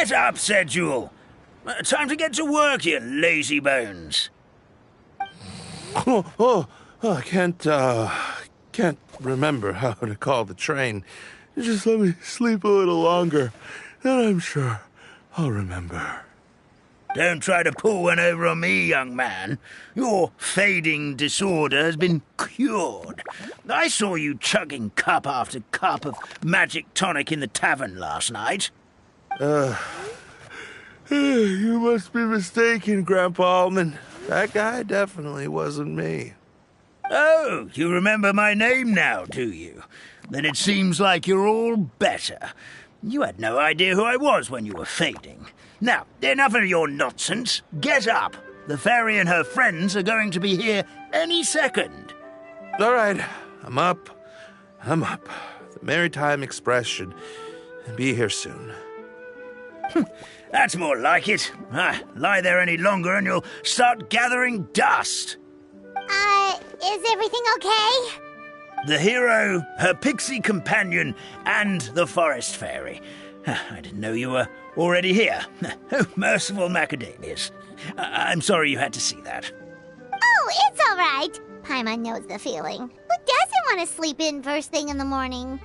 Get up, said Jewel. Time to get to work, you lazy bones. I can't remember how to call the train. Just let me sleep a little longer, then I'm sure I'll remember. Don't try to pull one over on me, young man. Your fading disorder has been cured. I saw you chugging cup after cup of magic tonic in the tavern last night. You must be mistaken, Grandpa Allman. That guy definitely wasn't me. Oh, you remember my name now, do you? Then it seems like you're all better. You had no idea who I was when you were fading. Now, enough of your nonsense. Get up. The fairy and her friends are going to be here any second. All right, I'm up. The Maritime Express should be here soon. That's more like it. Lie there any longer and you'll start gathering dust. Is everything okay? The hero, her pixie companion, and the forest fairy. I didn't know you were already here. Oh, merciful macadamias. I'm sorry you had to see that. Oh, it's all right. Paimon knows the feeling. Who doesn't want to sleep in first thing in the morning?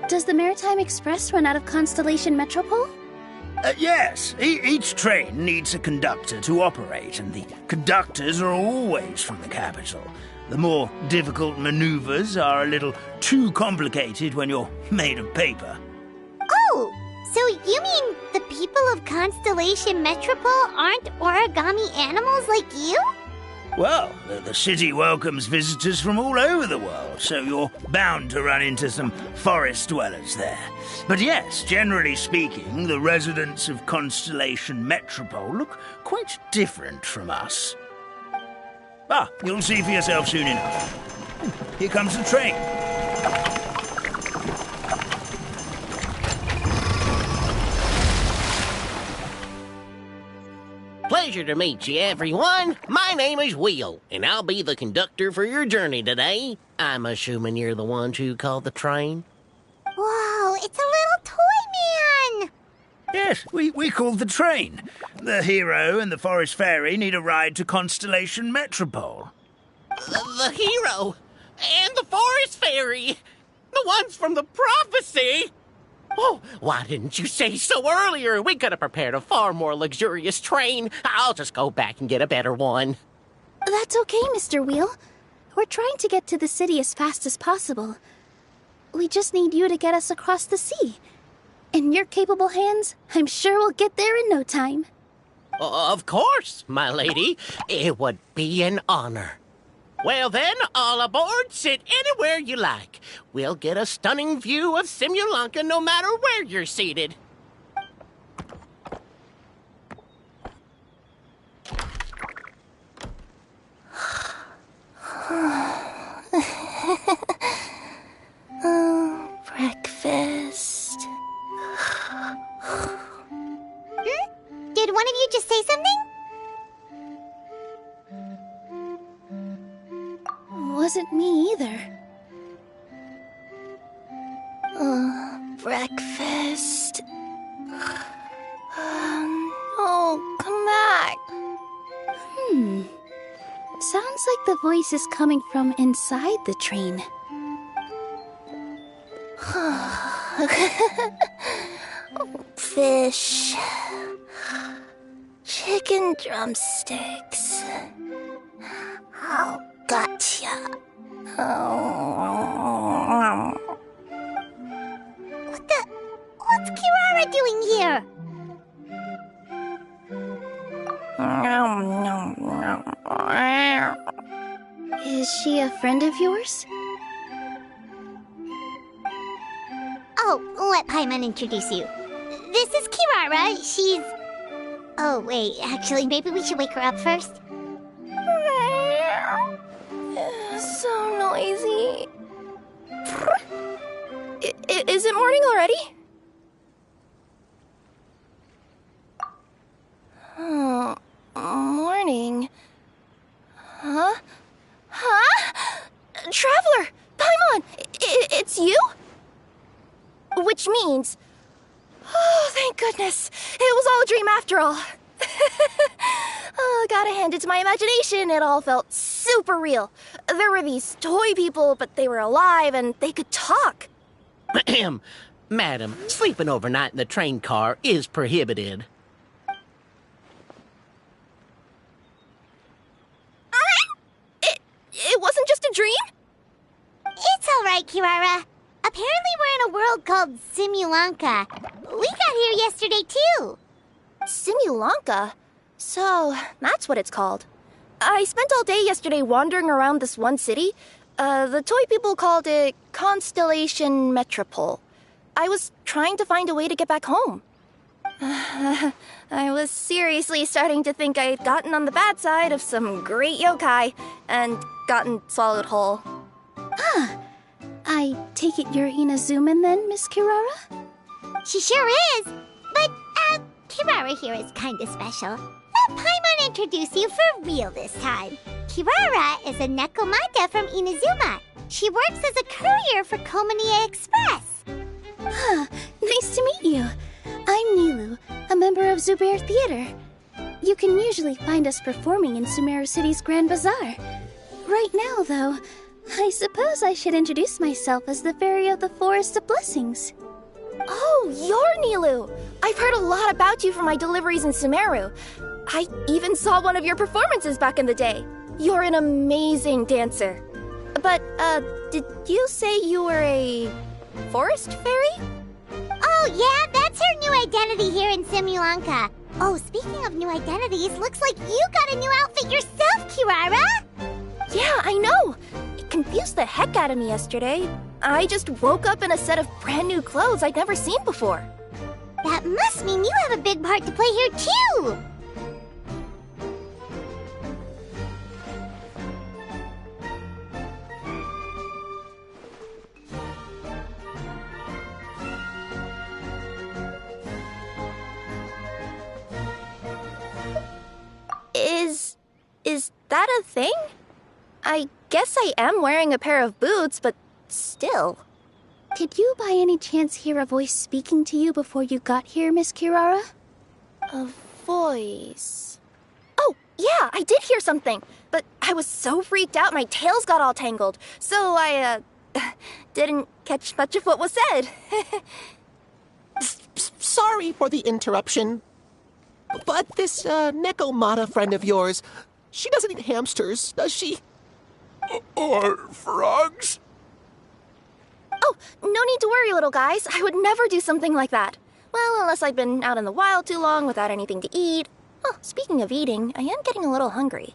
Does the Maritime Express run out of Constellation Metropole? Yes. Each train needs a conductor to operate, and the conductors are always from the capital. The more difficult maneuvers are a little too complicated when you're made of paper. Oh, so you mean the people of Constellation Metropole aren't origami animals like you? Well, the city welcomes visitors from all over the world, so you're bound to run into some forest dwellers there. But yes, generally speaking, the residents of Constellation Metropole look quite different from us. You'll see for yourself soon enough. Here comes the train. Pleasure to meet you, everyone. My name is Will, and I'll be the conductor for your journey today. I'm assuming you're the ones who called the train? Whoa, it's a little toy man! Yes, we called the train. The hero and the forest fairy need a ride to Constellation Metropole. The hero and the forest fairy, the ones from the prophecy. Oh, why didn't you say so earlier? We could have prepared a far more luxurious train. I'll just go back and get a better one. That's okay, Mr. Wheel. We're trying to get to the city as fast as possible. We just need you to get us across the sea. In your capable hands, I'm sure we'll get there in no time. Of course, my lady. It would be an honor. Well then, all aboard, sit anywhere you like. We'll get a stunning view of Simulanka no matter where you're seated. Breakfast. Did one of you just say something? Wasn't me either. Breakfast. Oh, come back. Sounds like the voice is coming from inside the train. Fish. Chicken drumsticks. Oh, gotcha. What's Kirara doing here? Is she a friend of yours? Oh, let Paimon introduce you. This is Kirara. She's... Oh, wait, actually, maybe we should wake her up first. So noisy. Is it morning already? Oh, morning. Huh? Traveler! Paimon! It's you? Which means... Oh, thank goodness. It was all a dream after all. Oh, gotta hand it to my imagination. It all felt super real. There were these toy people, but they were alive and they could talk. Madam, sleeping overnight in the train car is prohibited. It wasn't just a dream? It's all right, Kirara. Apparently we're in a world called Simulanka. We got here yesterday, too. Simulanka? So, that's what it's called. I spent all day yesterday wandering around this one city. The toy people called it Constellation Metropole. I was trying to find a way to get back home. I was seriously starting to think I'd gotten on the bad side of some great yokai and gotten swallowed whole. I take it you're Inazuman then, Miss Kirara? She sure is. But, Kirara here is kinda special. Let Paimon introduce you for real this time. Kirara is a Nekomata from Inazuma. She works as a courier for Komanie Express. Nice to meet you. I'm Nilu, a member of Zubair Theater. You can usually find us performing in Sumeru City's Grand Bazaar. Right now, though, I suppose I should introduce myself as the Fairy of the Forest of Blessings. Oh, you're Nilu! I've heard a lot about you from my deliveries in Sumeru. I even saw one of your performances back in the day. You're an amazing dancer. But, did you say you were a forest fairy? Oh, yeah, that's her new identity here in Simulanka. Oh, speaking of new identities, looks like you got a new outfit yourself, Kirara! Yeah, I know. It confused the heck out of me yesterday. I just woke up in a set of brand new clothes I'd never seen before. That must mean you have a big part to play here, too! Is that a thing? I guess I am wearing a pair of boots, but still. Did you by any chance hear a voice speaking to you before you got here, Miss Kirara? A voice... Oh, yeah, I did hear something, but I was so freaked out my tails got all tangled, so I, didn't catch much of what was said. Sorry for the interruption. But this, Nekomata friend of yours, she doesn't eat hamsters, does she? Or frogs? Oh, no need to worry, little guys. I would never do something like that. Well, unless I'd been out in the wild too long without anything to eat. Oh, speaking of eating, I am getting a little hungry.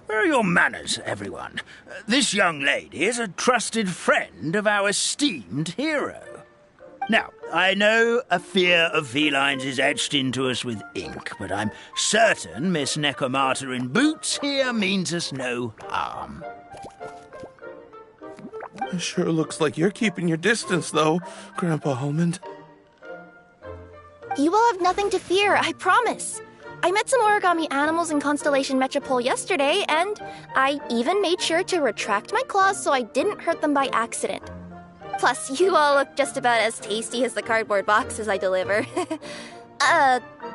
Where are your manners, everyone? This young lady is a trusted friend of our esteemed hero. Now, I know a fear of felines is etched into us with ink, but I'm certain Miss Nekomata in boots here means us no harm. It sure looks like you're keeping your distance, though, Grandpa Almond. You will have nothing to fear, I promise. I met some origami animals in Constellation Metropole yesterday, and I even made sure to retract my claws so I didn't hurt them by accident. Plus, you all look just about as tasty as the cardboard boxes I deliver.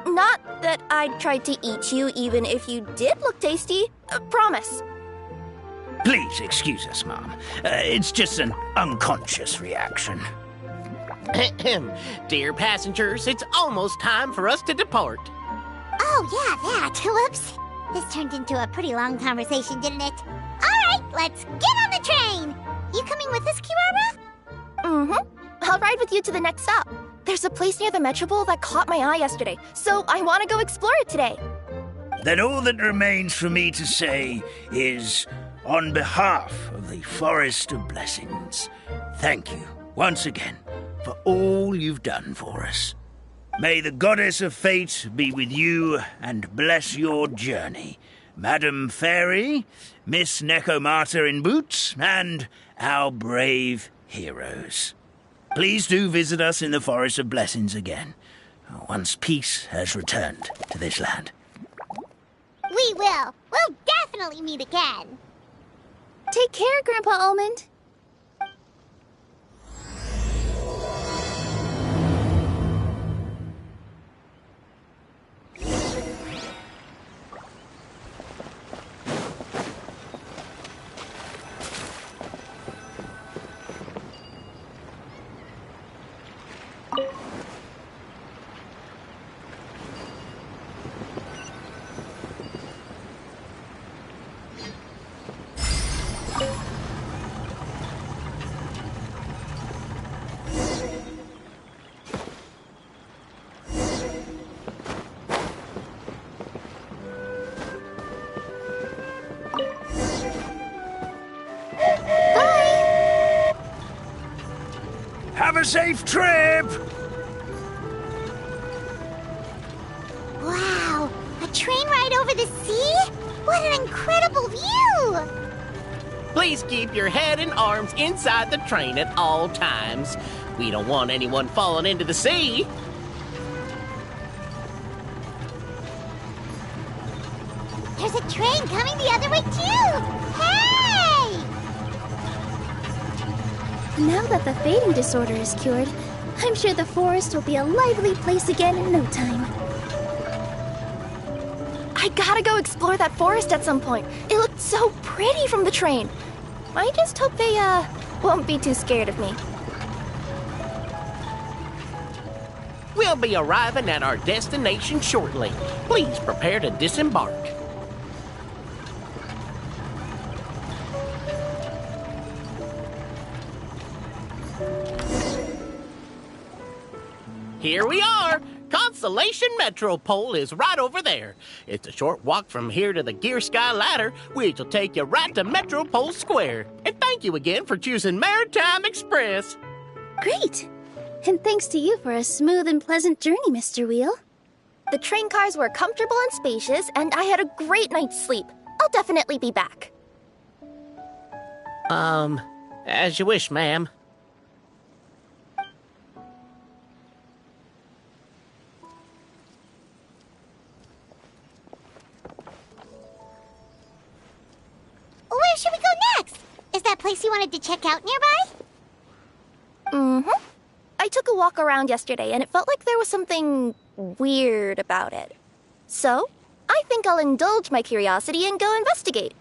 Not that I'd try to eat you even if you did look tasty. Promise. Please excuse us, Mom. It's just an unconscious reaction. Dear passengers, it's almost time for us to depart. Oh, yeah, that. Whoops. This turned into a pretty long conversation, didn't it? All right, let's get on the train. You coming with us, Kirara? Mm-hmm. I'll ride with you to the next stop. There's a place near the Metropole that caught my eye yesterday, so I want to go explore it today. Then all that remains for me to say is, on behalf of the Forest of Blessings, thank you once again for all you've done for us. May the goddess of fate be with you and bless your journey, Madam Fairy, Miss Nekomata in boots, and our brave heroes. Please do visit us in the Forest of Blessings again. once peace has returned to this land. We will. We'll definitely meet again. Take care, Grandpa Almond. Have a safe trip! Wow, a train ride over the sea? What an incredible view! Please keep your head and arms inside the train at all times. We don't want anyone falling into the sea. There's a train coming the other way too! Hey! Now that the fading disorder is cured, I'm sure the forest will be a lively place again in no time. I gotta go explore that forest at some point. It looked so pretty from the train. I just hope they, won't be too scared of me. We'll be arriving at our destination shortly. Please prepare to disembark. Here we are! Constellation Metropole is right over there. It's a short walk from here to the Gear Sky Ladder, which will take you right to Metropole Square. And thank you again for choosing Maritime Express. Great! And thanks to you for a smooth and pleasant journey, Mr. Wheel. The train cars were comfortable and spacious, and I had a great night's sleep. I'll definitely be back. As you wish, ma'am. Where should we go next? Is that place you wanted to check out nearby? Mm-hmm. I took a walk around yesterday, and it felt like there was something weird about it. So, I think I'll indulge my curiosity and go investigate.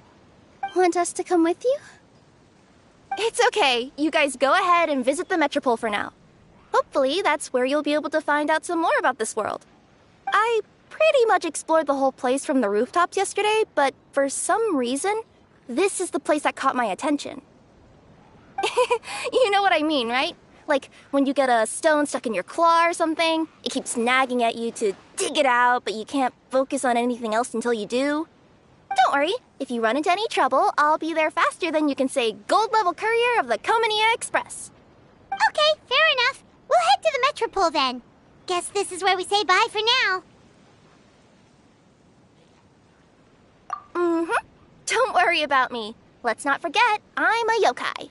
Want us to come with you? It's okay. You guys go ahead and visit the Metropole for now. Hopefully, that's where you'll be able to find out some more about this world. I pretty much explored the whole place from the rooftops yesterday, but for some reason, this is the place that caught my attention. You know what I mean, right? Like, when you get a stone stuck in your claw or something, it keeps nagging at you to dig it out, but you can't focus on anything else until you do. Don't worry, if you run into any trouble, I'll be there faster than you can say gold-level courier of the Comania Express. Okay, fair enough. We'll head to the Metropole then. Guess this is where we say bye for now. Mm-hmm. Don't worry about me. Let's not forget, I'm a yokai.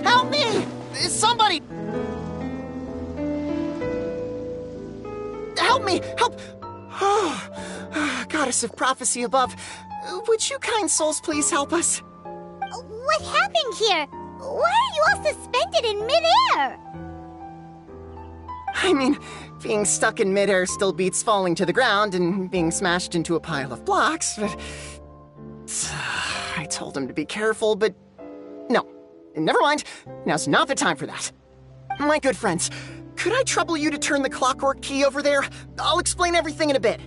Help me! Somebody! Help me! Help! Goddess of prophecy above, would you kind souls please help us? What happened here? Why are you all suspended in midair? I mean, being stuck in midair still beats falling to the ground and being smashed into a pile of blocks, but... I told him to be careful, but... No. Never mind. Now's not the time for that. My good friends, could I trouble you to turn the clockwork key over there? I'll explain everything in a bit.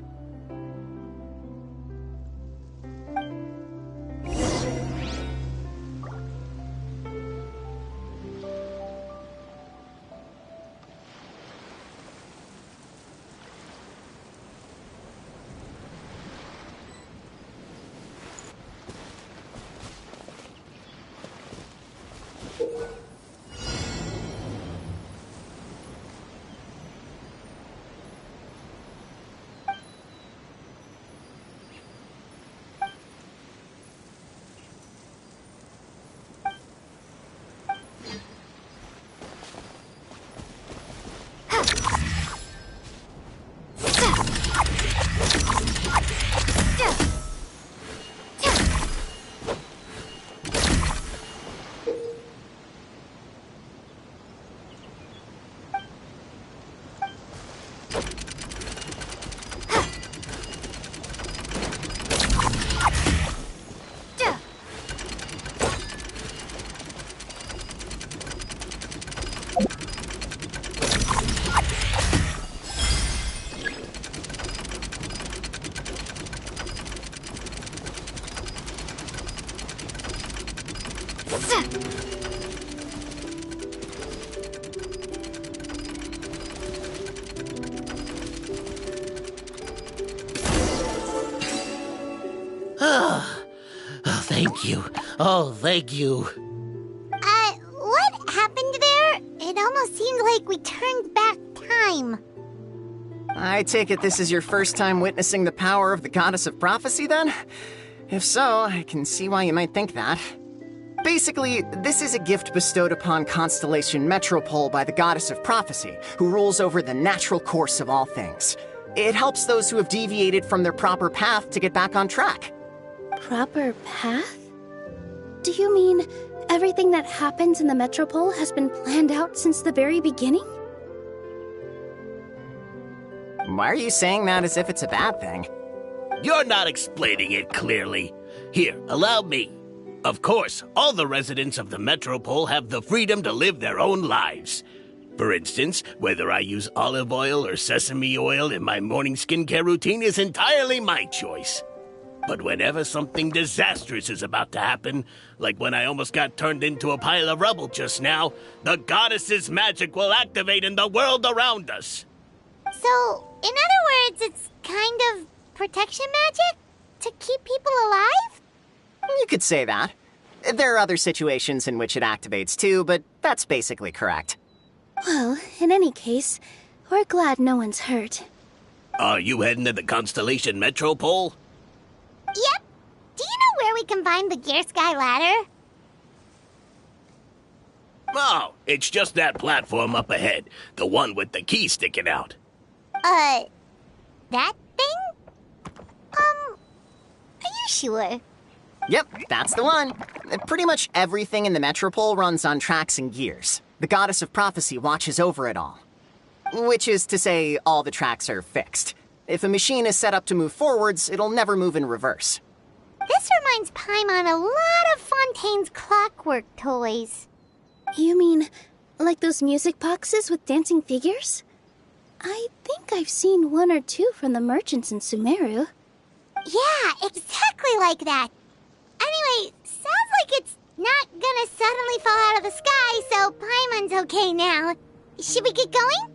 Thank you. Oh, thank you. What happened there? It almost seemed like we turned back time. I take it this is your first time witnessing the power of the Goddess of Prophecy, then? If so, I can see why you might think that. Basically, this is a gift bestowed upon Constellation Metropole by the Goddess of Prophecy, who rules over the natural course of all things. It helps those who have deviated from their proper path to get back on track. Proper path? Do you mean everything that happens in the Metropole has been planned out since the very beginning? Why are you saying that as if it's a bad thing? You're not explaining it clearly. Here, allow me. Of course, all the residents of the Metropole have the freedom to live their own lives. For instance, whether I use olive oil or sesame oil in my morning skincare routine is entirely my choice. But whenever something disastrous is about to happen, like when I almost got turned into a pile of rubble just now, the goddess's magic will activate in the world around us. So, in other words, it's kind of protection magic? To keep people alive? You could say that. There are other situations in which it activates too, but that's basically correct. Well, in any case, we're glad no one's hurt. Are you heading to the Constellation Metropole? Yep. Do you know where we can find the Gear Sky ladder? Oh, it's just that platform up ahead. The one with the key sticking out. That thing? Are you sure? Yep, that's the one. Pretty much everything in the Metropole runs on tracks and gears. The Goddess of Prophecy watches over it all. Which is to say, all the tracks are fixed. If a machine is set up to move forwards, it'll never move in reverse. This reminds Paimon a lot of Fontaine's clockwork toys. You mean, like those music boxes with dancing figures? I think I've seen one or two from the merchants in Sumeru. Yeah, exactly like that. Anyway, sounds like it's not gonna suddenly fall out of the sky, so Paimon's okay now. Should we get going?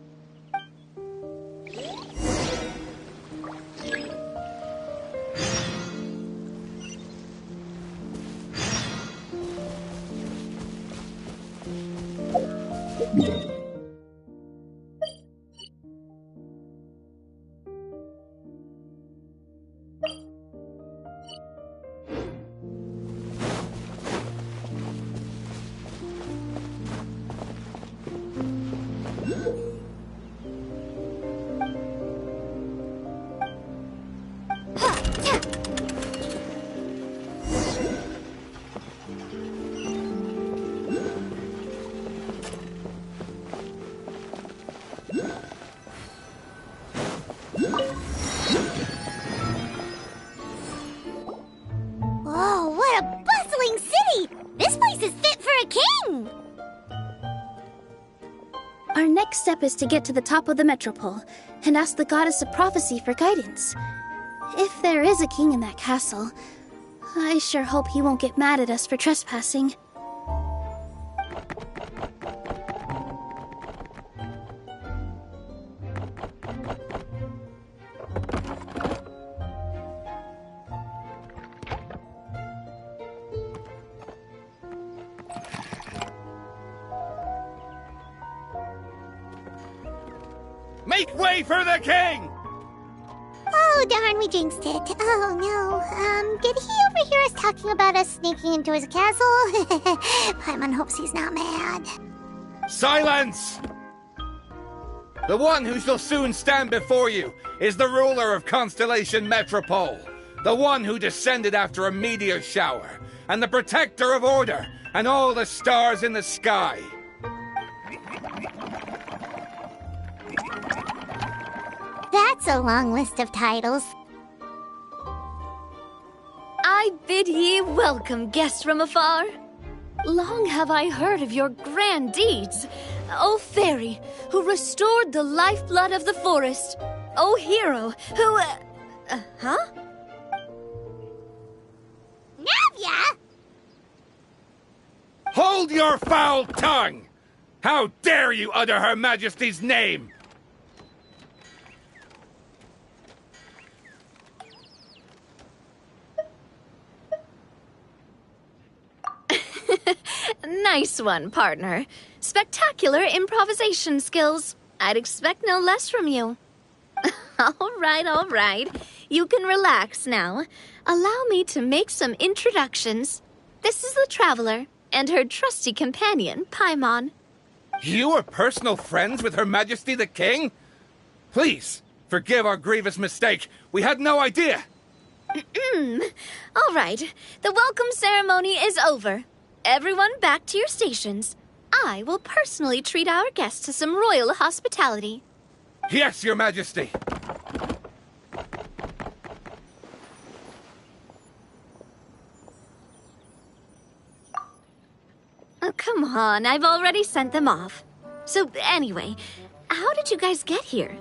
step is to get to the top of the metropole and ask the goddess of prophecy for guidance. If there is a king in that castle, I sure hope he won't get mad at us for trespassing. Make way for the king! Oh, darn, we jinxed it. Oh, no. Did he overhear us talking about us sneaking into his castle? Paimon hopes he's not mad. Silence! The one who shall soon stand before you is the ruler of Constellation Metropole, the one who descended after a meteor shower, and the protector of order and all the stars in the sky. That's a long list of titles. I bid ye welcome, guests from afar. Long have I heard of your grand deeds, O fairy, who restored the lifeblood of the forest, O hero, who... huh? Navia! Hold your foul tongue! How dare you utter Her Majesty's name! Nice one, partner. Spectacular improvisation skills. I'd expect no less from you. All right. You can relax now. Allow me to make some introductions. This is the Traveler, and her trusty companion, Paimon. You are personal friends with Her Majesty the King? Please, forgive our grievous mistake. We had no idea. All right. The welcome ceremony is over. Everyone back to your stations. I will personally treat our guests to some royal hospitality. Yes, Your Majesty. Oh, come on. I've already sent them off. So, anyway, how did you guys get here?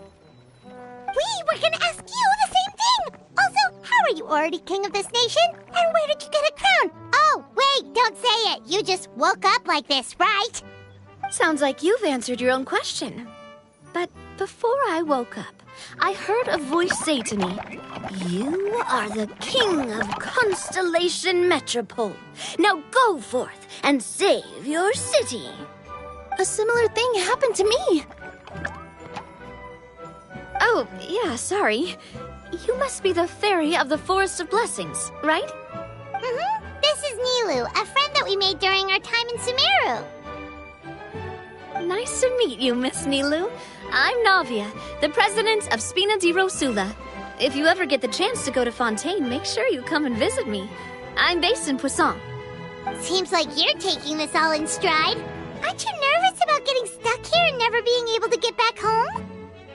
We were gonna ask you the same thing! Also, how are you already king of this nation? And where did you get a crown? Oh, wait, don't say it. You just woke up like this, right? Sounds like you've answered your own question. But before I woke up, I heard a voice say to me, "You are the king of Constellation Metropole. Now go forth and save your city." A similar thing happened to me. Oh, yeah, sorry. You must be the fairy of the Forest of Blessings, right? Mm-hmm. This is Nilu, a friend that we made during our time in Sumeru. Nice to meet you, Miss Nilu. I'm Navia, the president of Spina di Rosula. If you ever get the chance to go to Fontaine, make sure you come and visit me. I'm based in Poisson. Seems like you're taking this all in stride. Aren't you nervous about getting stuck here and never being able to get back home?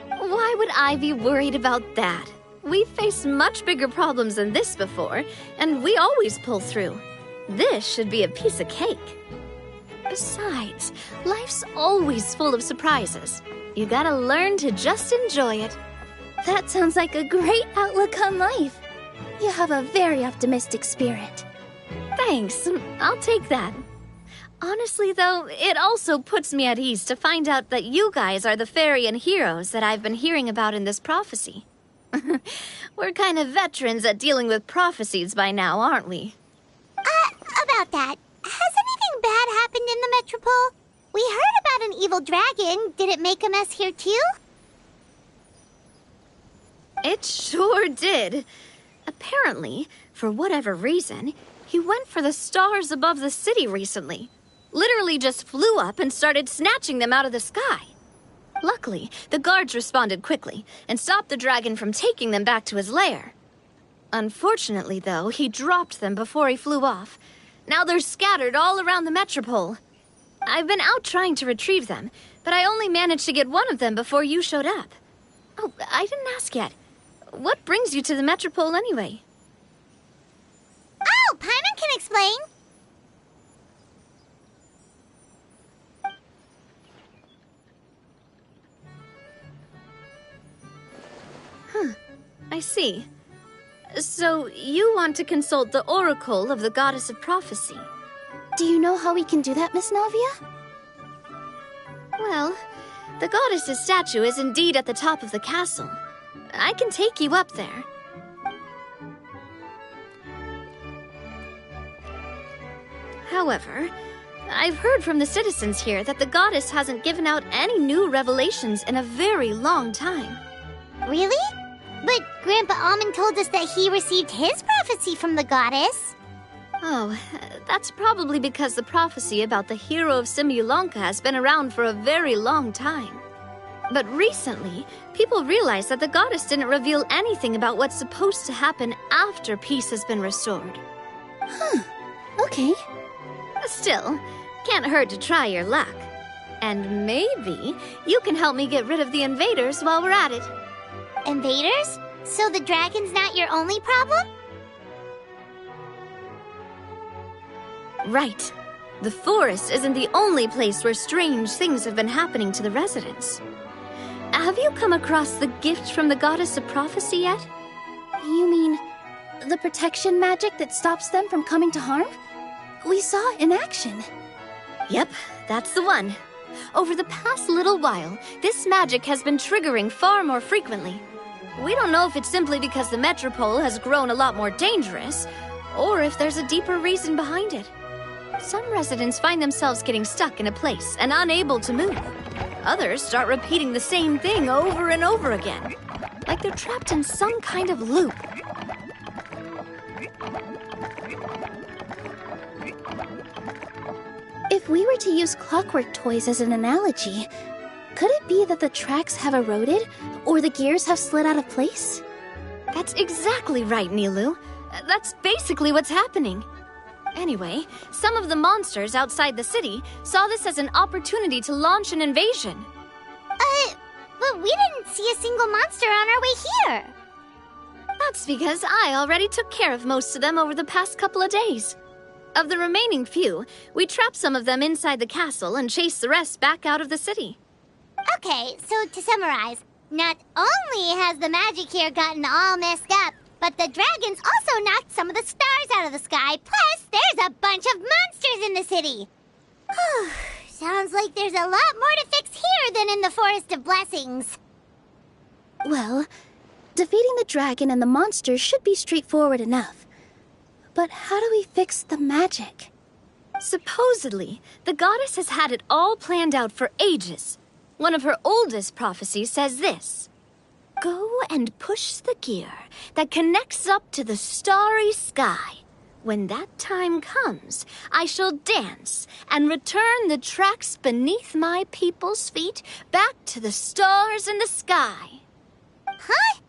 Why would I be worried about that? We've faced much bigger problems than this before, and we always pull through. This should be a piece of cake. Besides, life's always full of surprises. You gotta learn to just enjoy it. That sounds like a great outlook on life. You have a very optimistic spirit. Thanks, I'll take that. Honestly, though, it also puts me at ease to find out that you guys are the fairy and heroes that I've been hearing about in this prophecy. We're kind of veterans at dealing with prophecies by now, aren't we? About that, has anything bad happened in the Metropole? We heard about an evil dragon. Did it make a mess here too? It sure did. Apparently, for whatever reason, he went for the stars above the city recently. Literally just flew up and started snatching them out of the sky. Luckily, the guards responded quickly and stopped the dragon from taking them back to his lair. Unfortunately, though, he dropped them before he flew off. Now they're scattered all around the metropole. I've been out trying to retrieve them, but I only managed to get one of them before you showed up. Oh, I didn't ask yet. What brings you to the metropole anyway? Oh, Paimon can explain. I see. So, you want to consult the oracle of the Goddess of Prophecy? Do you know how we can do that, Miss Navia? Well, the goddess's statue is indeed at the top of the castle. I can take you up there. However, I've heard from the citizens here that the goddess hasn't given out any new revelations in a very long time. Really? But Grandpa Almond told us that he received his prophecy from the goddess. Oh, that's probably because the prophecy about the hero of Simulanka has been around for a very long time. But recently, people realized that the goddess didn't reveal anything about what's supposed to happen after peace has been restored. Okay. Still, can't hurt to try your luck. And maybe you can help me get rid of the invaders while we're at it. Invaders? So the dragon's not your only problem? Right. The forest isn't the only place where strange things have been happening to the residents. Have you come across the gift from the Goddess of Prophecy yet? You mean the protection magic that stops them from coming to harm? We saw it in action. Yep, that's the one. Over the past little while, this magic has been triggering far more frequently. We don't know if it's simply because the metropole has grown a lot more dangerous, or if there's a deeper reason behind it. Some residents find themselves getting stuck in a place and unable to move. Others start repeating the same thing over and over again, like they're trapped in some kind of loop. If we were to use clockwork toys as an analogy, could it be that the tracks have eroded or the gears have slid out of place? That's exactly right, Nilu. That's basically what's happening. Anyway, some of the monsters outside the city saw this as an opportunity to launch an invasion. But we didn't see a single monster on our way here. That's because I already took care of most of them over the past couple of days. Of the remaining few, we trapped some of them inside the castle and chased the rest back out of the city. Okay, so to summarize, not only has the magic here gotten all messed up, but the dragons also knocked some of the stars out of the sky, plus there's a bunch of monsters in the city. Sounds like there's a lot more to fix here than in the Forest of Blessings. Well, defeating the dragon and the monsters should be straightforward enough. But how do we fix the magic? Supposedly, the goddess has had it all planned out for ages. One of her oldest prophecies says this: "Go and push the gear that connects up to the starry sky. When that time comes, I shall dance and return the tracks beneath my people's feet back to the stars in the sky." Huh?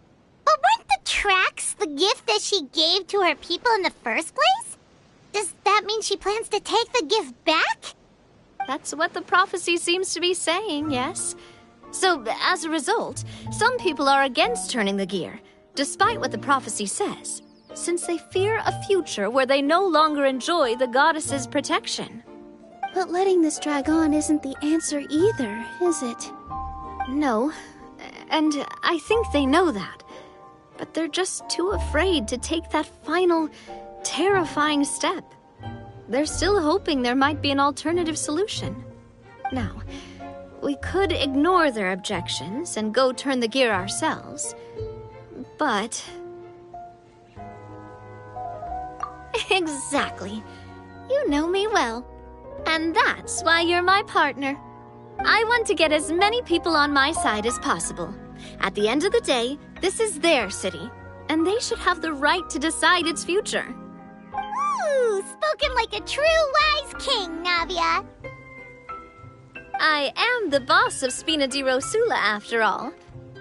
But weren't the tracks the gift that she gave to her people in the first place? Does that mean she plans to take the gift back? That's what the prophecy seems to be saying, yes. So, as a result, some people are against turning the gear, despite what the prophecy says, since they fear a future where they no longer enjoy the goddess's protection. But letting this drag on isn't the answer either, is it? No, and I think they know that. But they're just too afraid to take that final, terrifying step. They're still hoping there might be an alternative solution. Now, we could ignore their objections and go turn the gear ourselves, but... Exactly. You know me well. And that's why you're my partner. I want to get as many people on my side as possible. At the end of the day, this is their city, and they should have the right to decide its future. Ooh, spoken like a true wise king, Navia. I am the boss of Spina di Rosula, after all.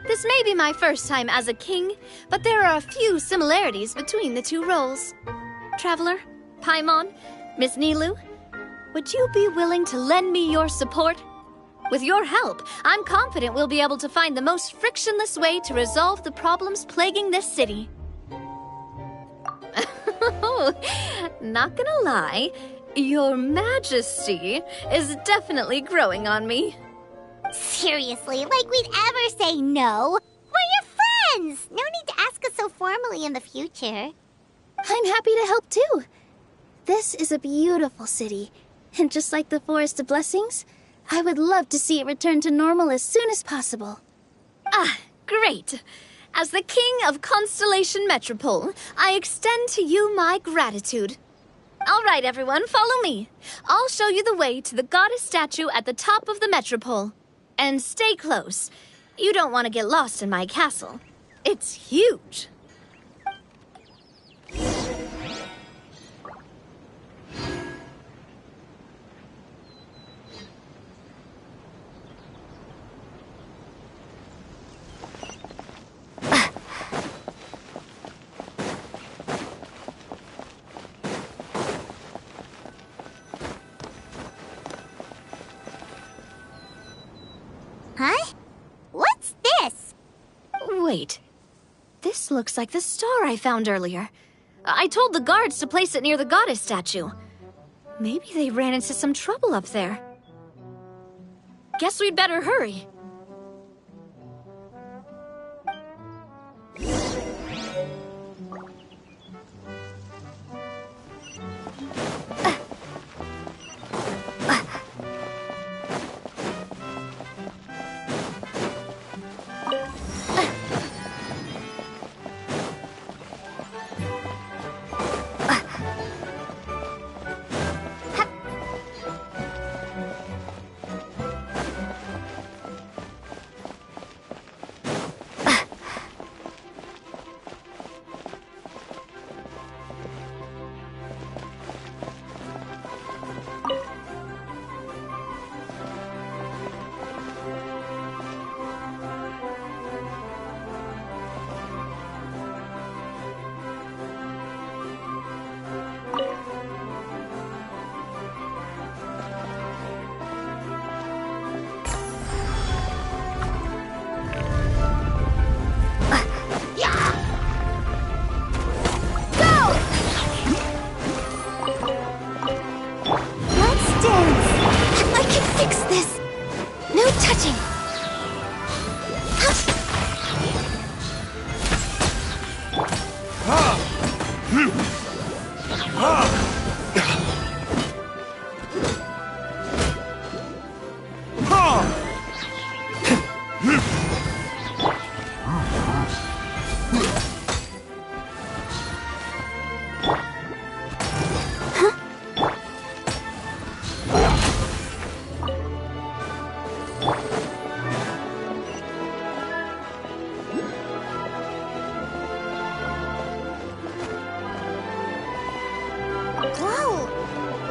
This may be my first time as a king, but there are a few similarities between the two roles. Traveler, Paimon, Miss Nilu, would you be willing to lend me your support? With your help, I'm confident we'll be able to find the most frictionless way to resolve the problems plaguing this city. Not gonna lie, Your Majesty is definitely growing on me. Seriously, like we'd ever say no? We're your friends! No need to ask us so formally in the future. I'm happy to help too. This is a beautiful city, and just like the Forest of Blessings, I would love to see it return to normal as soon as possible. Ah, great. As the King of Constellation Metropole, I extend to you my gratitude. All right, everyone, follow me. I'll show you the way to the goddess statue at the top of the Metropole. And stay close. You don't want to get lost in my castle. It's huge. Huh? What's this? Wait. This looks like the star I found earlier. I told the guards to place it near the goddess statue. Maybe they ran into some trouble up there. Guess we'd better hurry. Whoa!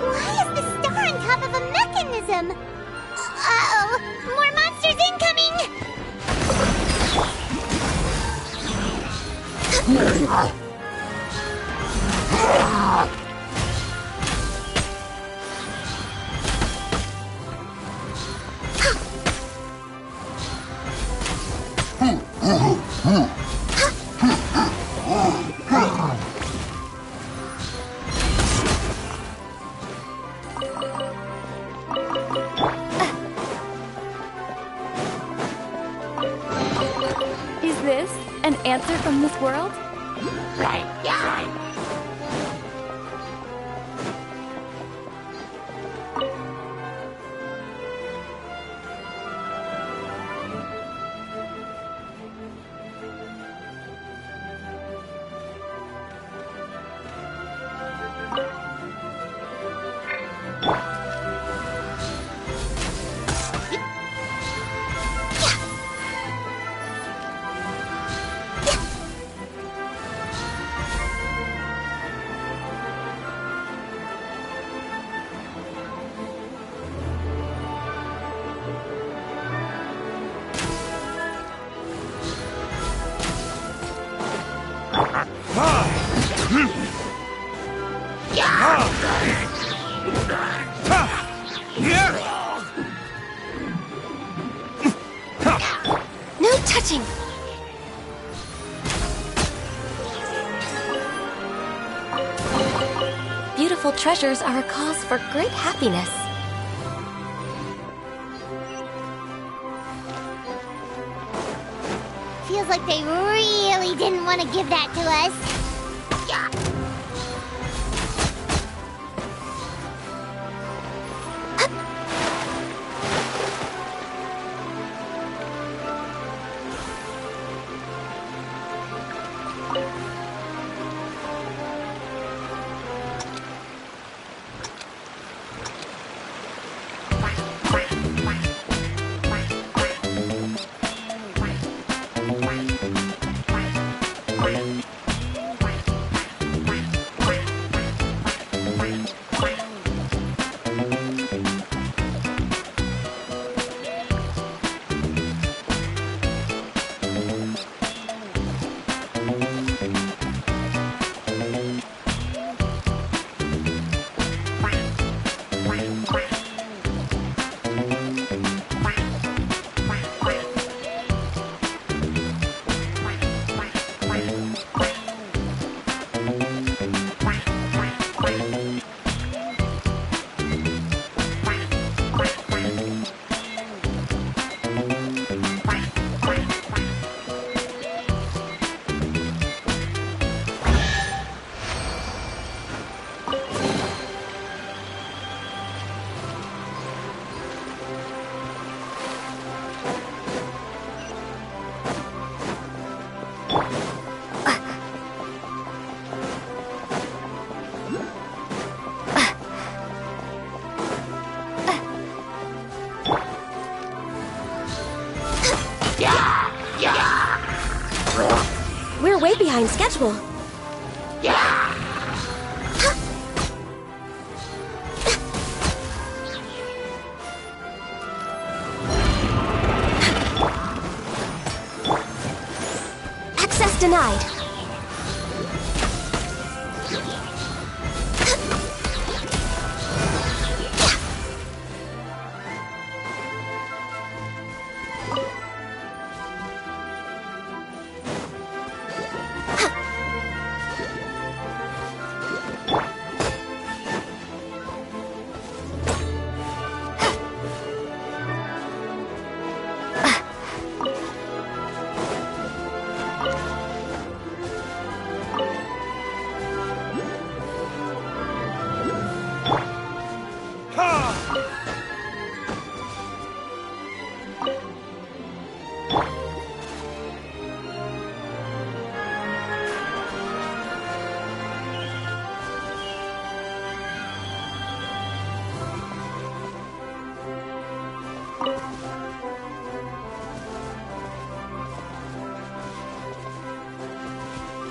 Why is the star on top of a mechanism? Uh-oh! More monsters incoming! Is this an answer from this world? No touching! Beautiful treasures are a cause for great happiness. Feels like they really didn't want to give that to us. We're way behind schedule. Access denied.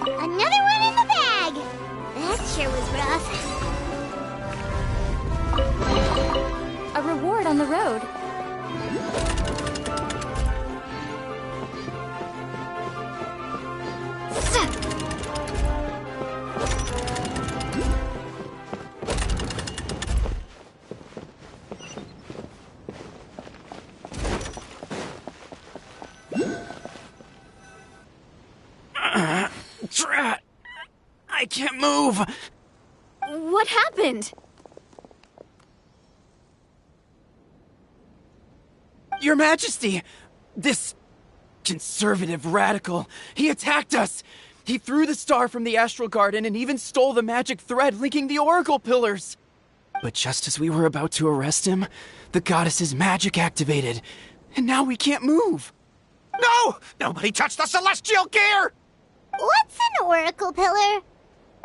Another one in the bag! That sure was rough. A reward on the road. Drat! I can't move! What happened? Your Majesty! This conservative radical, he attacked us! He threw the star from the Astral Garden and even stole the magic thread linking the Oracle Pillars! But just as we were about to arrest him, the goddess's magic activated, and now we can't move! No! Nobody touched the celestial gear! What's an oracle pillar?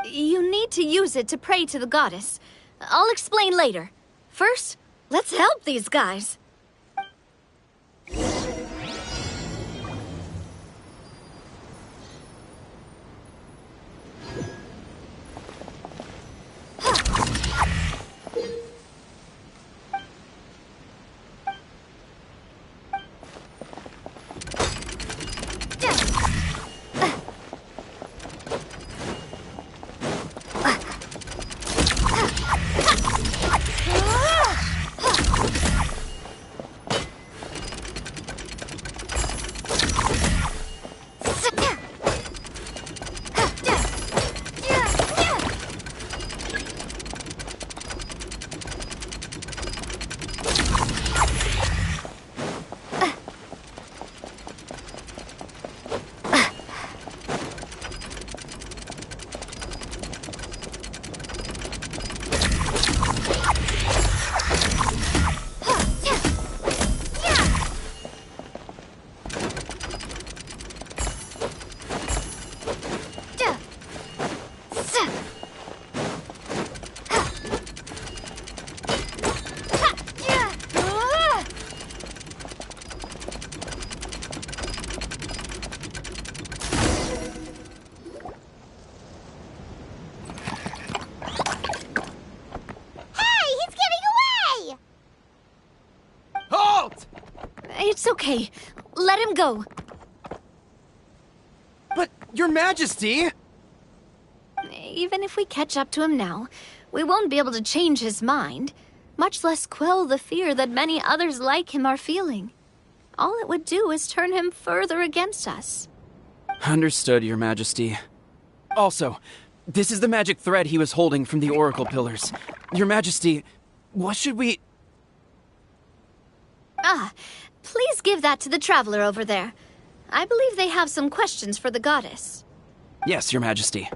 You need to use it to pray to the goddess. I'll explain later. First, let's help these guys. It's okay. Let him go. But, Your Majesty! Even if we catch up to him now, we won't be able to change his mind, much less quell the fear that many others like him are feeling. All it would do is turn him further against us. Understood, Your Majesty. Also, this is the magic thread he was holding from the Oracle Pillars. Your Majesty, what should we... Please give that to the traveler over there. I believe they have some questions for the goddess. Yes, Your Majesty.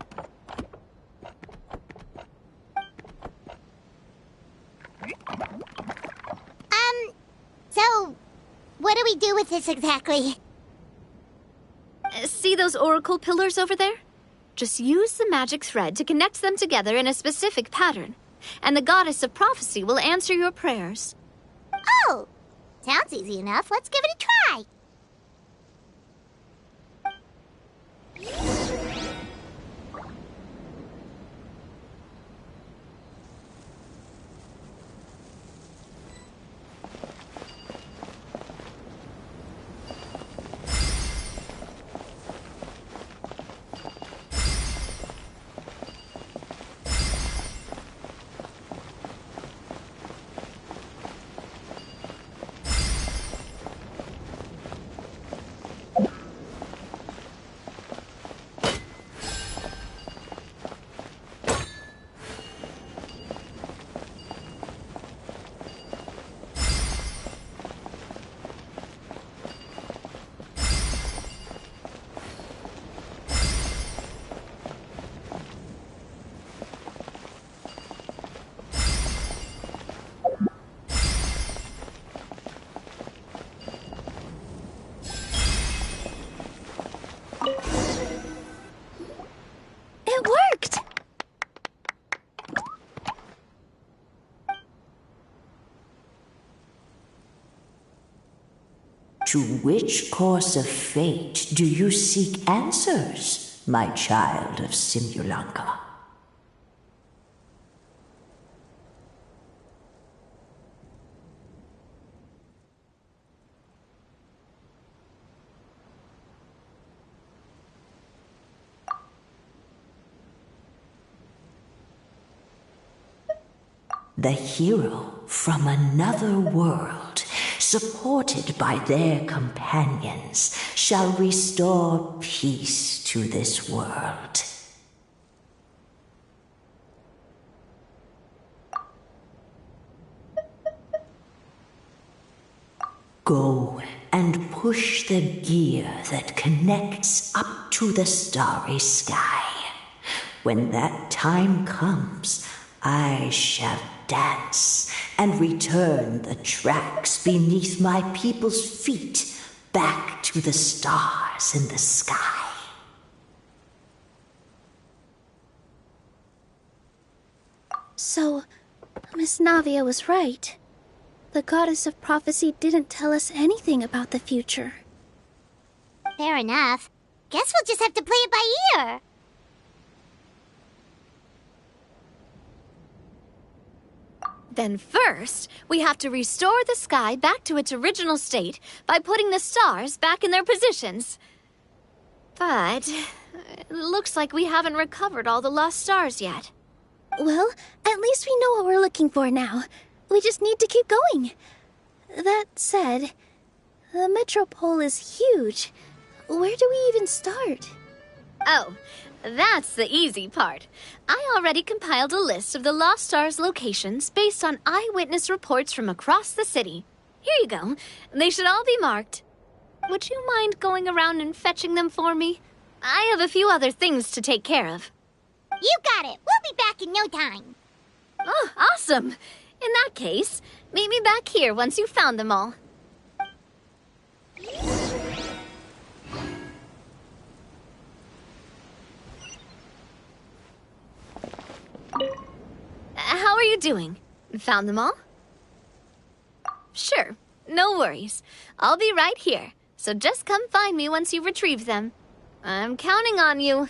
So, what do we do with this exactly? See those oracle pillars over there? Just use the magic thread to connect them together in a specific pattern, and the goddess of prophecy will answer your prayers. Oh! Sounds easy enough. Let's give it a try. It worked! To which course of fate do you seek answers, my child of Simulanka? The hero from another world, supported by their companions, shall restore peace to this world. Go and push the gear that connects up to the starry sky. When that time comes, I shall dance and return the tracks beneath my people's feet back to the stars in the sky. So, Miss Navia was right. The goddess of prophecy didn't tell us anything about the future. Fair enough. Guess we'll just have to play it by ear. Then first, we have to restore the sky back to its original state by putting the stars back in their positions. But it looks like we haven't recovered all the lost stars yet. Well, at least we know what we're looking for now. We just need to keep going. That said, the metropole is huge. Where do we even start? Oh, that's the easy part. I already compiled a list of the Lost Stars locations based on eyewitness reports from across the city. Here you go. They should all be marked. Would you mind going around and fetching them for me? I have a few other things to take care of. You got it. We'll be back in no time. Oh, awesome. In that case, meet me back here once you've found them all. How are you doing? Found them all? Sure, no worries. I'll be right here, so just come find me once you've retrieved them. I'm counting on you.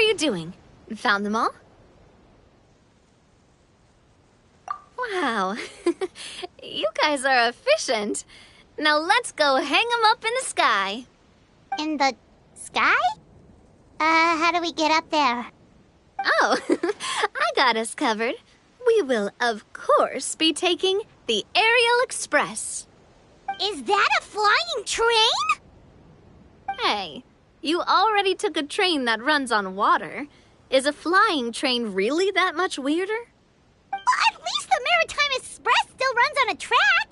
you doing? Found them all? Wow. You guys are efficient. Now let's go hang them up in the sky. In the sky? How do we get up there? Oh, I got us covered. We will, of course, be taking the Aerial Express. Is that a flying train? Hey, you already took a train that runs on water. Is a flying train really that much weirder? Well, at least the Maritime Express still runs on a track.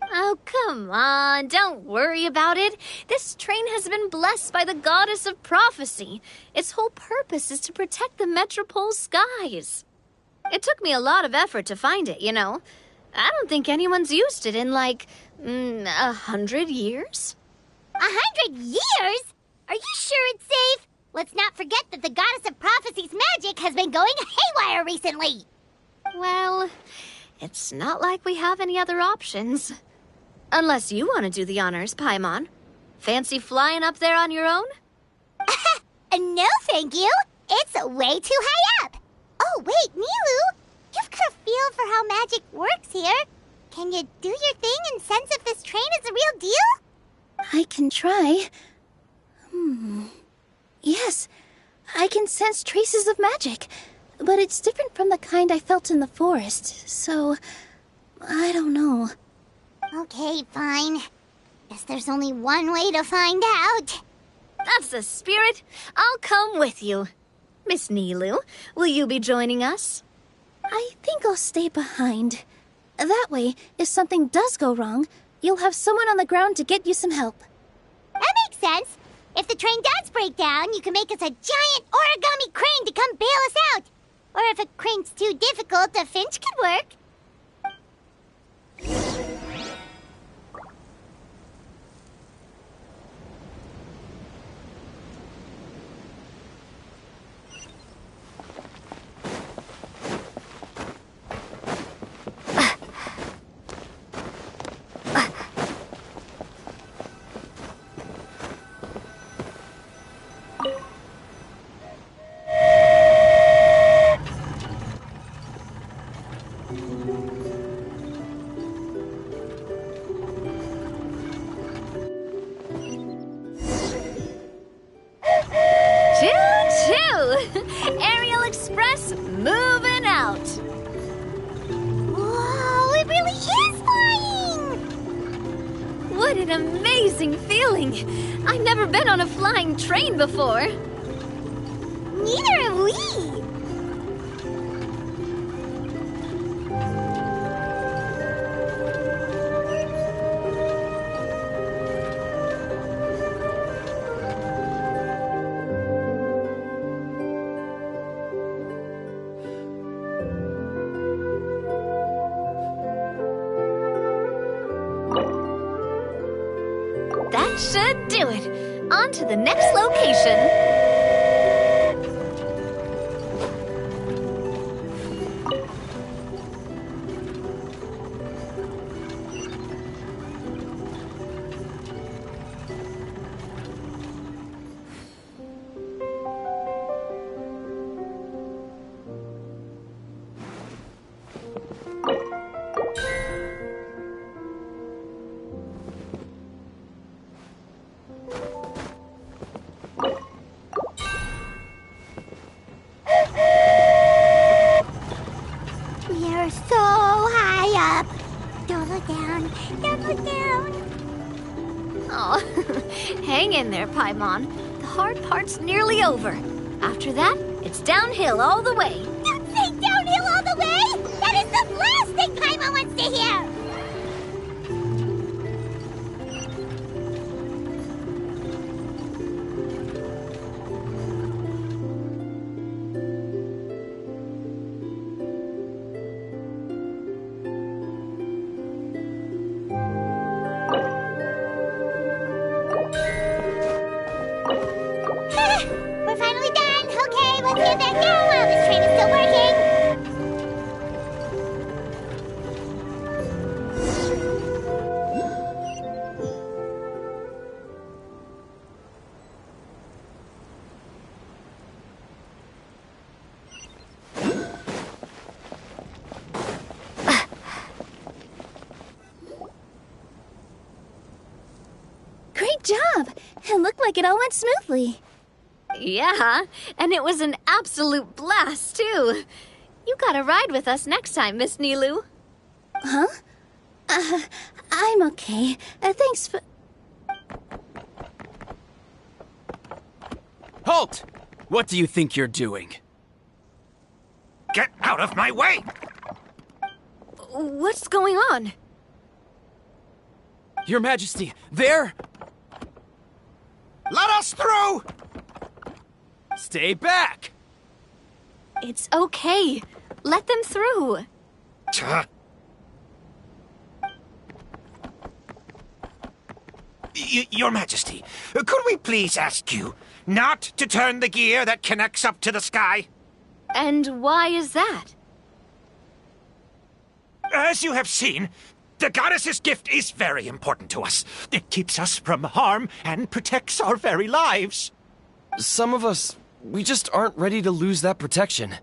Oh, come on, don't worry about it. This train has been blessed by the goddess of prophecy. Its whole purpose is to protect the Metropole's skies. It took me a lot of effort to find it, you know. I don't think anyone's used it in, like, 100 years. 100 years? Are you sure it's safe? Let's not forget that the goddess of prophecy's magic has been going haywire recently. Well, it's not like we have any other options. Unless you want to do the honors, Paimon. Fancy flying up there on your own? No, thank you. It's way too high up. Oh, wait, Nilu. You've got a feel for how magic works here. Can you do your thing and sense if this train is a real deal? I can try. Yes, I can sense traces of magic, but it's different from the kind I felt in the forest, so I don't know. Okay, fine. Guess there's only one way to find out. That's the spirit. I'll come with you. Miss Nilu, will you be joining us? I think I'll stay behind. That way, if something does go wrong, you'll have someone on the ground to get you some help. That makes sense. If the train does break down, you can make us a giant origami crane to come bail us out. Or if a crane's too difficult, a finch could work. Aerial Express moving out. Whoa, it really is flying! What an amazing feeling. I've never been on a flying train before. Neither have we. That should do it. On to the next location. We're so high up. Don't look down. Don't look down. Oh, hang in there, Paimon. The hard part's nearly over. After that, it's downhill all the way. Don't say downhill all the way! That is the last thing Paimon wants to hear! We're finally done! Okay, let's get back down while this train is still working! like it all went smoothly. Yeah, and it was an absolute blast, too. You gotta ride with us next time, Miss Nilu. Huh? I'm okay. Thanks for... Halt! What do you think you're doing? Get out of my way! What's going on? Your Majesty, there! Let us through! Stay back! It's okay. Let them through. Your Majesty, could we please ask you not to turn the gear that connects up to the sky? And why is that? As you have seen, the goddess's gift is very important to us. It keeps us from harm and protects our very lives. Some of us, we just aren't ready to lose that protection.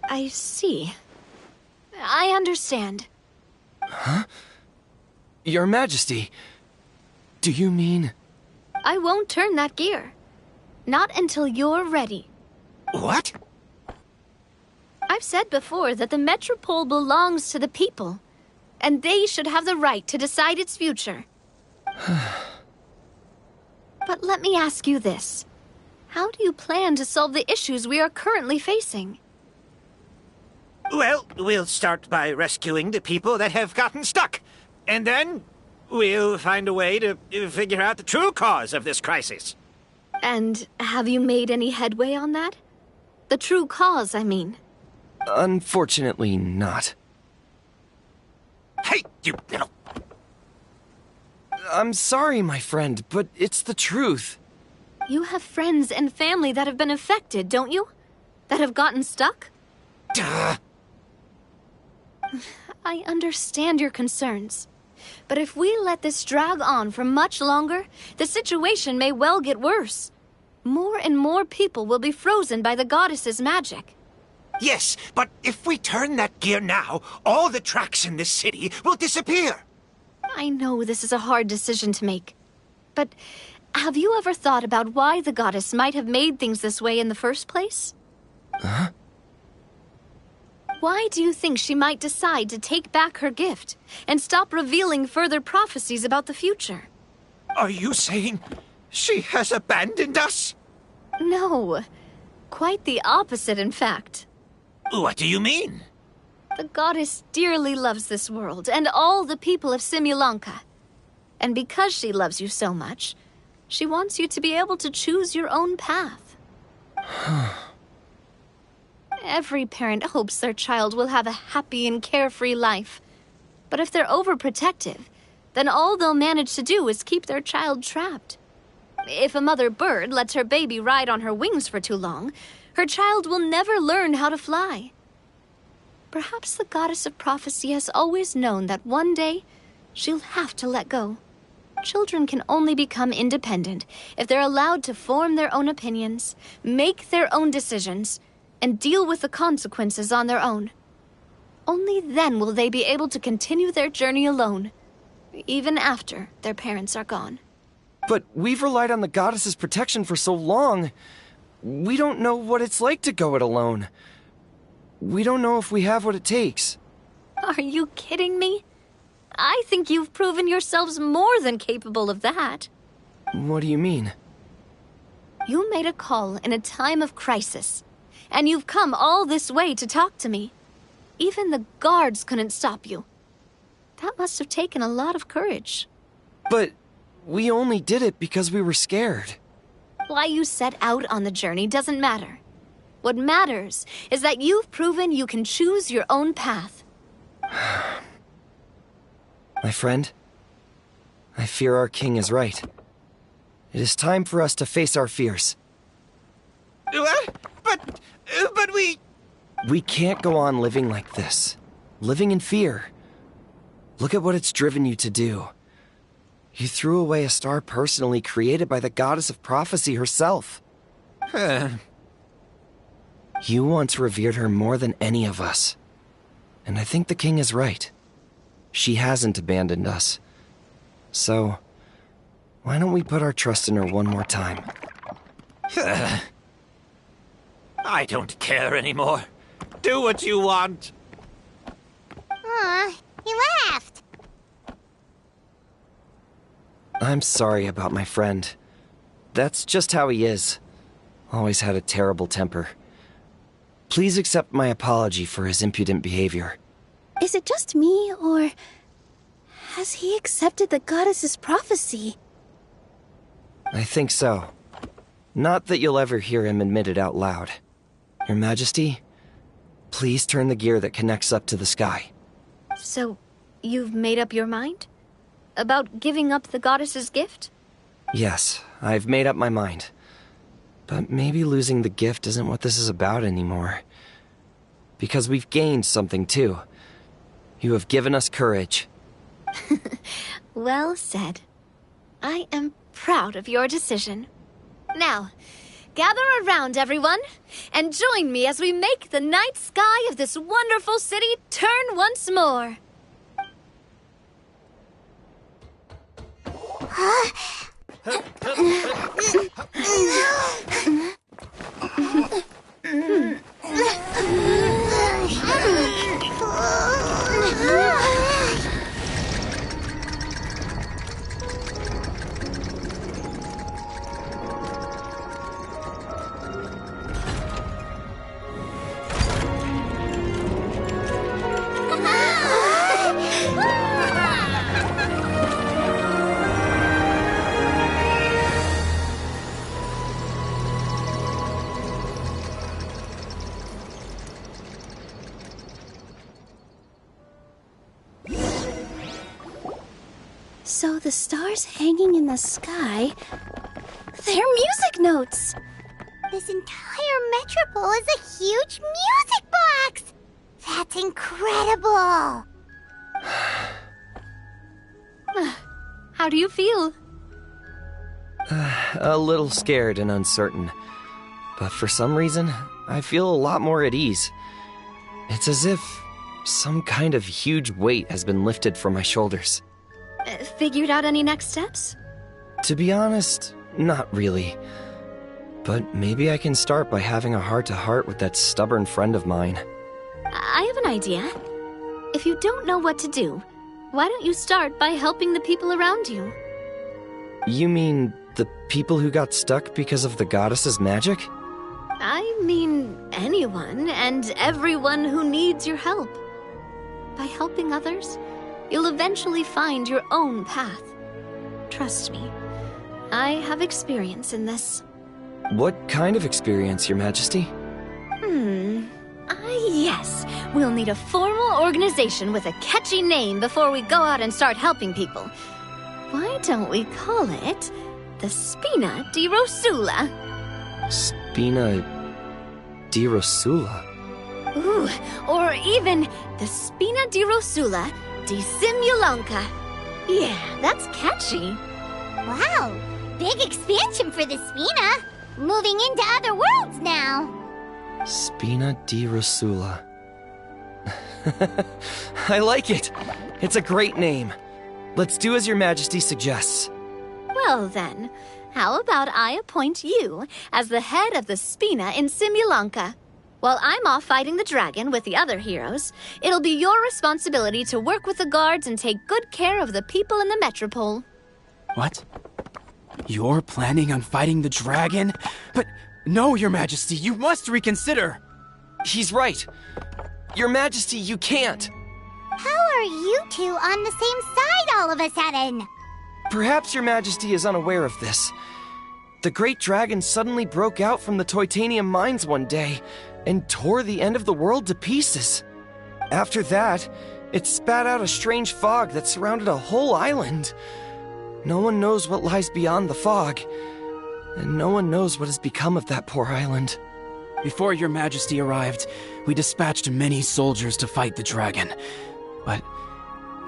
I see. I understand. Huh? Your Majesty, do you mean... I won't turn that gear. Not until you're ready. What? I've said before that the Metropole belongs to the people, and they should have the right to decide its future. But let me ask you this. How do you plan to solve the issues we are currently facing? Well, we'll start by rescuing the people that have gotten stuck. And then we'll find a way to figure out the true cause of this crisis. And have you made any headway on that? The true cause, I mean. Unfortunately not. Hey, you little... I'm sorry, my friend, but it's the truth. You have friends and family that have been affected, don't you? That have gotten stuck? Duh. I understand your concerns. But if we let this drag on for much longer, the situation may well get worse. More and more people will be frozen by the goddess's magic. Yes, but if we turn that gear now, all the tracks in this city will disappear. I know this is a hard decision to make. But have you ever thought about why the goddess might have made things this way in the first place? Huh? Why do you think she might decide to take back her gift and stop revealing further prophecies about the future? Are you saying she has abandoned us? No. Quite the opposite, in fact. What do you mean? The goddess dearly loves this world and all the people of Simulanka. And because she loves you so much, she wants you to be able to choose your own path. Every parent hopes their child will have a happy and carefree life. But if they're overprotective, then all they'll manage to do is keep their child trapped. If a mother bird lets her baby ride on her wings for too long, her child will never learn how to fly. Perhaps the goddess of prophecy has always known that one day she'll have to let go. Children can only become independent if they're allowed to form their own opinions, make their own decisions, and deal with the consequences on their own. Only then will they be able to continue their journey alone, even after their parents are gone. But we've relied on the goddess's protection for so long. We don't know what it's like to go it alone. We don't know if we have what it takes. Are you kidding me? I think you've proven yourselves more than capable of that. What do you mean? You made a call in a time of crisis, and you've come all this way to talk to me. Even the guards couldn't stop you. That must have taken a lot of courage. But we only did it because we were scared. Why you set out on the journey doesn't matter. What matters is that you've proven you can choose your own path. My friend, I fear our king is right. It is time for us to face our fears. What? But we... We can't go on living like this. Living in fear. Look at what it's driven you to do. You threw away a star personally created by the goddess of prophecy herself. You once revered her more than any of us. And I think the king is right. She hasn't abandoned us. So, Why don't we put our trust in her one more time? I don't care anymore. Do what you want. Aw, he laughed. I'm sorry about my friend. That's just how he is. Always had a terrible temper. Please accept my apology for his impudent behavior. Is it just me, or has he accepted the goddess's prophecy? I think so. Not that you'll ever hear him admit it out loud. Your Majesty, please turn the gear that connects up to the sky. So, you've made up your mind? About giving up the goddess's gift? Yes, I've made up my mind. But maybe losing the gift isn't what this is about anymore. Because we've gained something too. You have given us courage. Well said. I am proud of your decision. Now, gather around, everyone, and join me as we make the night sky of this wonderful city turn once more. So the stars hanging in the sky, they're music notes! This entire metropole is a huge music box! That's incredible! How do you feel? A little scared and uncertain. But for some reason, I feel a lot more at ease. It's as if some kind of huge weight has been lifted from my shoulders. Figured out any next steps? To be honest, not really. But maybe I can start by having a heart-to-heart with that stubborn friend of mine. I have an idea. If you don't know what to do, why don't you start by helping the people around you? You mean the people who got stuck because of the goddess's magic? I mean anyone and everyone who needs your help. By helping others, you'll eventually find your own path. Trust me, I have experience in this. What kind of experience, Your Majesty? Yes. We'll need a formal organization with a catchy name before we go out and start helping people. Why don't we call it the Spina di Rosula? Spina di Rosula? Ooh, or even the Spina di Rosula di Simulanka. Yeah, that's catchy. Wow, big expansion for the Spina. Moving into other worlds now. Spina di Rosula. I like it. It's a great name. Let's do as Your Majesty suggests. Well then, how about I appoint you as the head of the Spina in Simulanka? While I'm off fighting the dragon with the other heroes, it'll be your responsibility to work with the guards and take good care of the people in the metropole. What? You're planning on fighting the dragon? But no, Your Majesty, you must reconsider! He's right. Your Majesty, you can't. How are you two on the same side all of a sudden? Perhaps Your Majesty is unaware of this. The great dragon suddenly broke out from the Titanium mines one day and tore the end of the world to pieces. After that, it spat out a strange fog that surrounded a whole island. No one knows what lies beyond the fog, and no one knows what has become of that poor island. Before Your Majesty arrived, we dispatched many soldiers to fight the dragon, but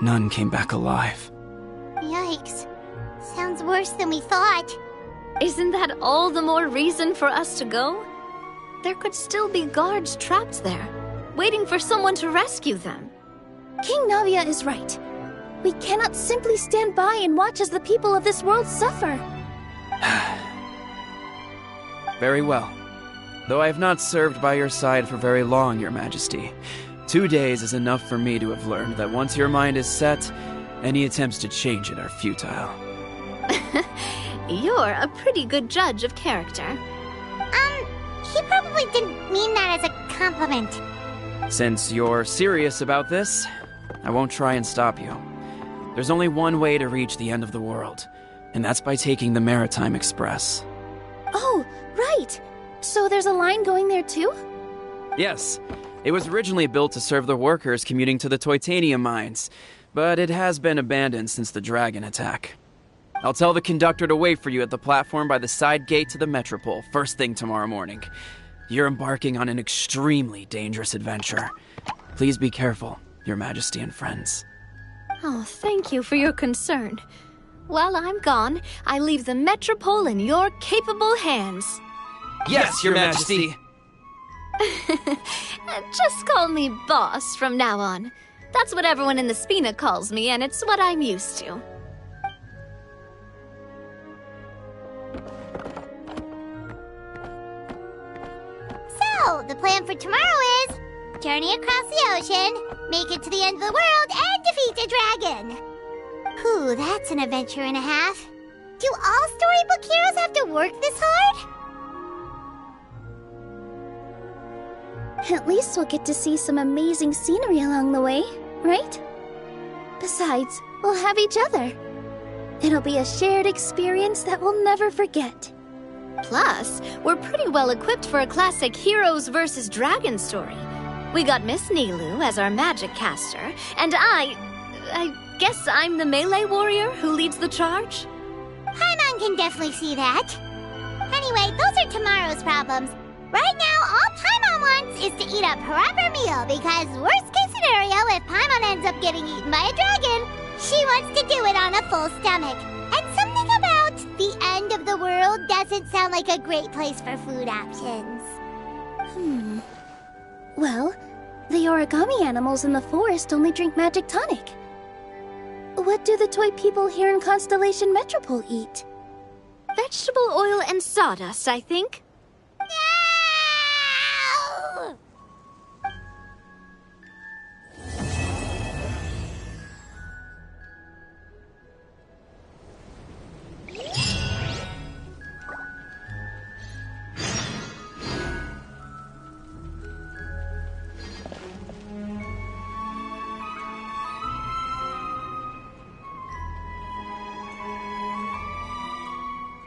none came back alive. Yikes. Sounds worse than we thought. Isn't that all the more reason for us to go? There could still be guards trapped there, waiting for someone to rescue them. King Navia is right. We cannot simply stand by and watch as the people of this world suffer. Very well. Though I have not served by your side for very long, Your Majesty, 2 days is enough for me to have learned that once your mind is set, any attempts to change it are futile. You're a pretty good judge of character. He probably didn't mean that as a compliment. Since you're serious about this, I won't try and stop you. There's only one way to reach the end of the world, and that's by taking the Maritime Express. Oh, right! So there's a line going there too? Yes, it was originally built to serve the workers commuting to the Titanium mines, but it has been abandoned since the dragon attack. I'll tell the conductor to wait for you at the platform by the side gate to the Metropole first thing tomorrow morning. You're embarking on an extremely dangerous adventure. Please be careful, Your Majesty and friends. Oh, thank you for your concern. While I'm gone, I leave the Metropole in your capable hands. Yes, Your Majesty! Just call me boss from now on. That's what everyone in the Spina calls me, and it's what I'm used to. So, the plan for tomorrow is journey across the ocean, make it to the end of the world, and defeat a dragon. Whew, that's an adventure and a half. Do all storybook heroes have to work this hard? At least we'll get to see some amazing scenery along the way, right? Besides, we'll have each other. It'll be a shared experience that we'll never forget. Plus, we're pretty well equipped for a classic heroes versus dragons story. We got Miss Nilu as our magic caster, and I guess I'm the melee warrior who leads the charge? Paimon can definitely see that. Anyway, those are tomorrow's problems. Right now, all Paimon wants is to eat a proper meal, because worst case scenario, if Paimon ends up getting eaten by a dragon, she wants to do it on a full stomach. And something about the end of the world doesn't sound like a great place for food options. Well, the origami animals in the forest only drink magic tonic. What do the toy people here in Constellation Metropole eat? Vegetable oil and sawdust, I think.